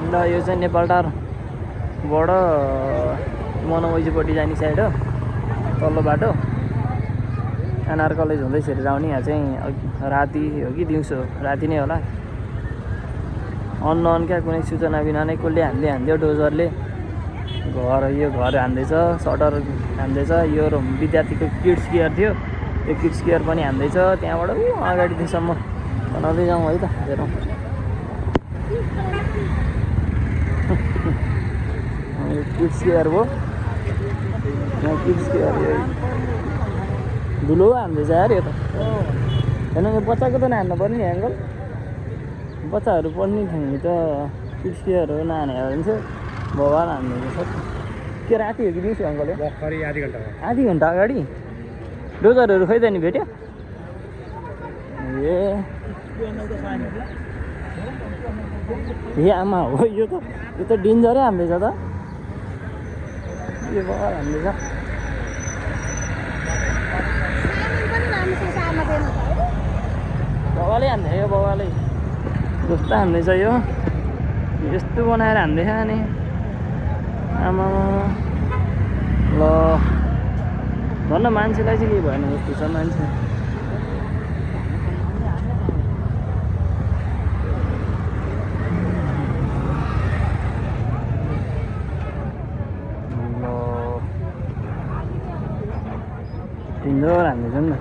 ल यो चाहिँ नेपालटारबाट मनोमैजीपट्टि जाने साइड हो, तल्लो बाटो। एनआर कलेज हुँदै फेरि आउने। यहाँ चाहिँ राति हो कि दिउँसो, राति नै होला। अननोन क्या, कुनै सूचना बिना नै कसले हान्दियो डोजरले। यो घर हान्दैछ, सटर हान्दैछ। यो विद्यार्थीको किड्स केयर थियो, त्यो किड्स केयर पनि हान्दैछ। त्यहाँबाट अगाडिसम्म बनाउँदै जाउँ है त, हेरौँ। यो किड्स केयर हो, यहाँ किड्स केयर धुलो हान्दैछ यार यो त। होइन यो बच्चाको त नहान्नु पर्ने नि अङ्कल, बच्चाहरू पढ्ने ठाउँ त किड्स केयर हो, नहाने हो भने चाहिँ भगवान् हान्दैछ। के राति हो कि दिउँसो अङ्कल? आधी घन्टा अगाडि डोजरहरू खै त नि भेट्यो? ए आमा हो, यो त डेन्जरै हान्दैछ त, यो बगाल हान्दैछ। बगालै हान्दैछ यो, बगालै जस्तो हान्दैछ यो, यस्तो बनाएर हान्दैछ नि आमा। ल भन्न मान्छेलाई चाहिँ केही भएन जस्तो छ। मान्छे तिम्रो हान्दैछ नि त।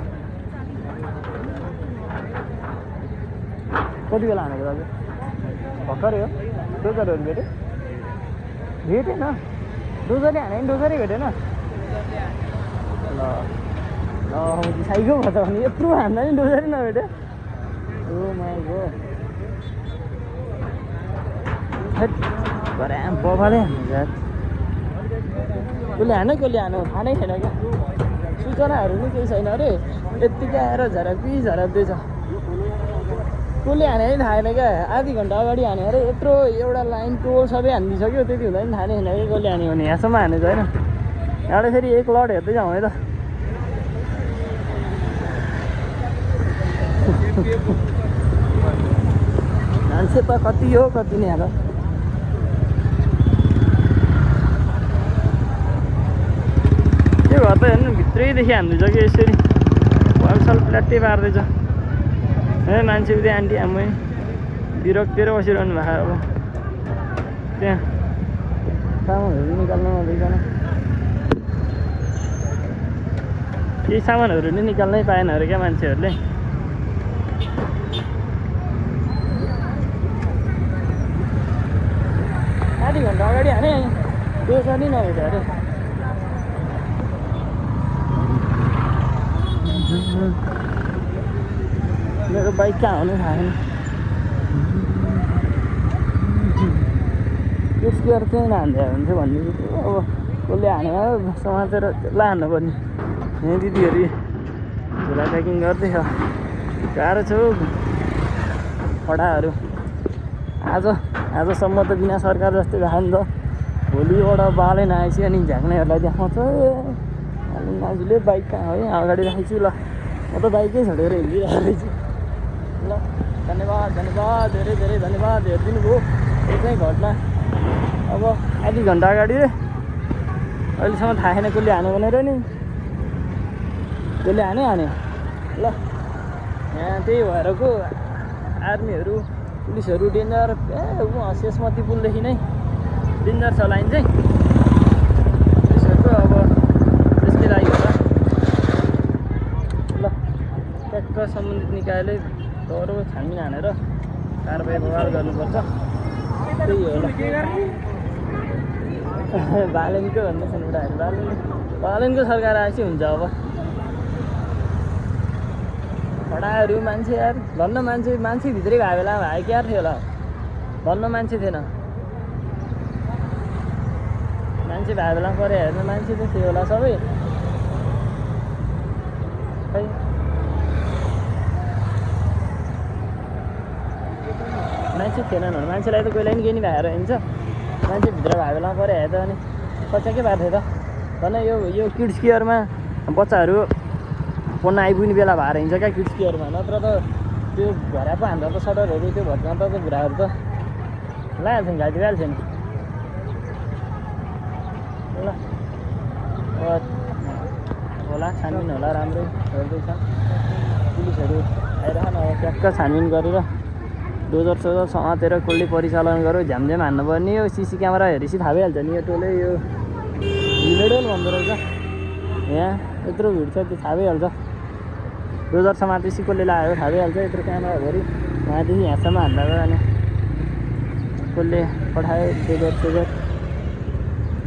कति बेला हानेको दाजु? भर्खरै हो। डोजरहरू भेटेन? डोजरले हाने नि, डोजरै भेटेन। ल साइको भयो त भने यत्रो हान्दा नि डोजरै नभेट्यो। ओ माई गॉड, गरे बबाले हान्दैछ। कसले हान्यो थाहा नै छैन क्या, सूचनाहरू नि केही छैन अरे। यत्तिकै आएर झराप्दैछ। कसले हाने नि थाहा छैन क्या। आधी घन्टा अगाडि हाने अरे, यत्रो एउटा लाइन टोल सबै हानिदिइसक्यो, त्यति हुँदा पनि थाहा नै छैन कि कसले हान्यो भने। यहाँसम्म हानेछ होइन। यहाँबाट फेरि एक लड हेर्दै जाउँ है त। मान्छे त कति हो कति नै हाल। त्यो घर त हेर्नु भित्रैदेखि हान्दैछ कि यसरी वालसाल प्ल्याट्टै पार्दैछ। ए मान्छे उतै आन्टी आमै बिरक्तेर बसिरहनु भएको। अब त्यहाँ सामानहरू निकाल्न नदिकन, केही सामानहरू नि निकाल्नै पाएन अरे क्या मान्छेहरूले। आधी घन्टा अगाडि हाने, डोजर नै नभेट्यो अरे। मेरो बाइक कहाँ हुनु थाहा छैन। किड्स केयर चाहिँ नहान्दै हो भने चाहिँ भनिदिन्छु। अब कसले हानेर समातेर त्यसलाई हान्नु पर्ने। यहाँ दिदीहरू झोला प्याकिङ गर्दैछ। गाह्रो छ हौ खडाहरू। आजसम्म त बिना सरकार जस्तै भएको नि त। भोलिबाट बालै नआएपछि अनि झ्याक्नेहरूलाई देखाउँछ। दाजुले बाइक कहाँ है अगाडि राखेछु। ल म त बाइकै छोडेर हिँडिरहेको रहेछु। ल धन्यवाद धेरै धन्यवाद हेरिदिनु भयो। यो चाहिँ घटना अब आधी घन्टा अगाडि अहिलेसम्म थाहा छैन कसले हान्यो भनेर नि। कसले हान्यो ल। यहाँ त्यही भएरको आर्मीहरू पुलिसहरू डेन्जर। शेषमती पुलदेखि नै डेन्जर छ लाइन चाहिँ पुलिसहरूको। अब त्यसकै लागि होला ल। ट्याक्क सम्बन्धित निकायले डह्रो छानबिन हानेर कारबाही बवाल गर्नुपर्छ। त्यही हो ल। बालनको भन्दैछ नि उनीहरू। बालनको सरकार आएपछि हुन्छ अब। खडाहरू मान्छे यार भन्न मान्छे भित्रै भए बेला भाइ क्या थियो होला। भन्न मान्छे थिएन, मान्छे भए बेला परे हेर्नु मान्छे त थियो होला सबै। खै मान्छे थिएनन् भने मान्छेलाई त कोहीलाई नि केही नि भएर हिँड्छ। मान्छे भित्र भए बेला परे हेर्छ अनि कच्चाकै भएको थियो त। झन् यो किड्स केयरमा बच्चाहरू पढ्न आइपुग्ने बेला भएर हिँड्छ क्या किड्स केयरमा। नत्र त त्यो घरा पो हान्दा त सटरहरू त्यो भत्काउँदा त बुढाहरू त ल लगाइहाल्छ नि घाँटी भइहाल्छ नि ल होला छानबिन होला राम्रै हेर्दैछ पुलिसहरू आइरहन अब ट्याक्क छानबिन गरेर डोजर सोजर समातेर कसले परिचालन गरौँ झ्यामझ्याम हान्नुपर्ने यो सिसी क्यामेरा हेरेपछि थाहा भइहाल्छ नि यो टोलै यो हिँडेडोल भन्दो रहेछ यहाँ यत्रो भिड छ त्यो थाहा भइहाल्छ डोजर समातेपछि कसले लगाएको थाहा भइहाल्छ यत्रो क्यामेराभरि वहाँदेखि यहाँसम्म हान्दा गयो अनि कसले पठायो डोजर सोजर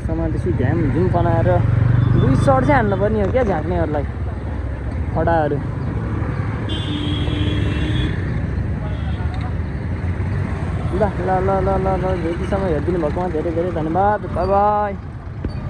समातेपछि झ्याम झुम बनाएर 2 सट चाहिँ हान्नुपर्ने हो क्या झाँक्नेहरूलाई खडाहरू ल ल ल ल ल ल यतिसम्म हेरिदिनु भएकोमा धेरै धेरै धन्यवाद बाई बाई